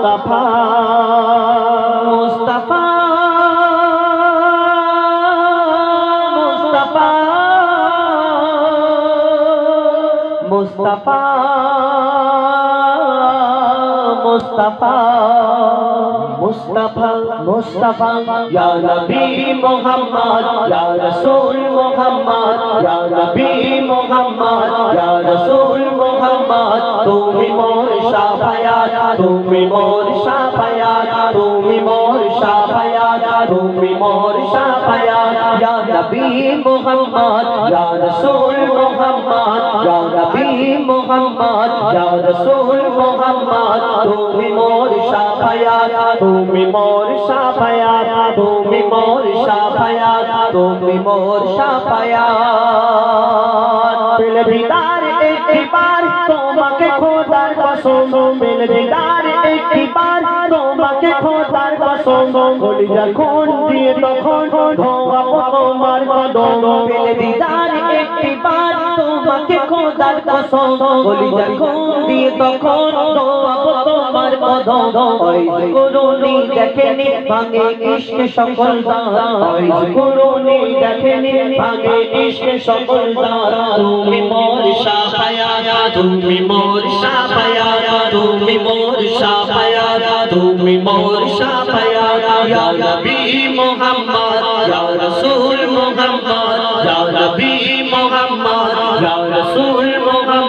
মুস্তাফা মুস্তাফা মুস্তাফা মুস্তাফা মুস্তাফা মুস্তাফা ইয়া নবী মুহাম্মদ ইয়া রাসূল মুহাম্মদ ইয়া নবী মুহাম্মদ ইয়া রাসূল মুহাম্মদ তুমি মোর শাফায়াত তুমি মোর শাফায়াত তুমি মোর শাফায়াত তুমি মোর শাফায়াত ইয়া নবী মুহাম্মদ ইয়া রাসূল মুহাম্মদ ইয়া নবী মুহাম্মদ ইয়া রাসূল মুহাম্মদ তুমি মোর শাফায়াত তুমি মোর শাফায়াত তুমি মোর শাফায়াত তুমি মোর শাফায়াত দিল দিদার একবার তোমাকে খোদার কসম দিল দিদার একবার তোমাকে খোদার কসম বলি যখন দিয়ে তখন ধোয়াবো তোমার কদম দিল দিদার একবার তোমাকে খোদার কসম বলি যখন দিয়ে তখন ধোয়াবো তোমার কদম ওই কুরুনি দেখেনি ভাঙে ইশক সকল দ্বার ওই কুরুনি দেখেনি ভাঙে ইশক সকল দ্বার তুমি মোর শাফায়াত তুমি মোর শাফায়াত তুমি মোর শাফায়াত তুমি মোর শাফায়াত ইয়া নবী মুহাম্মদ ইয়া রাসূল মুহাম্মদ ইয়া নবী মুহাম্মদ ইয়া রাসূল মুহাম্মদ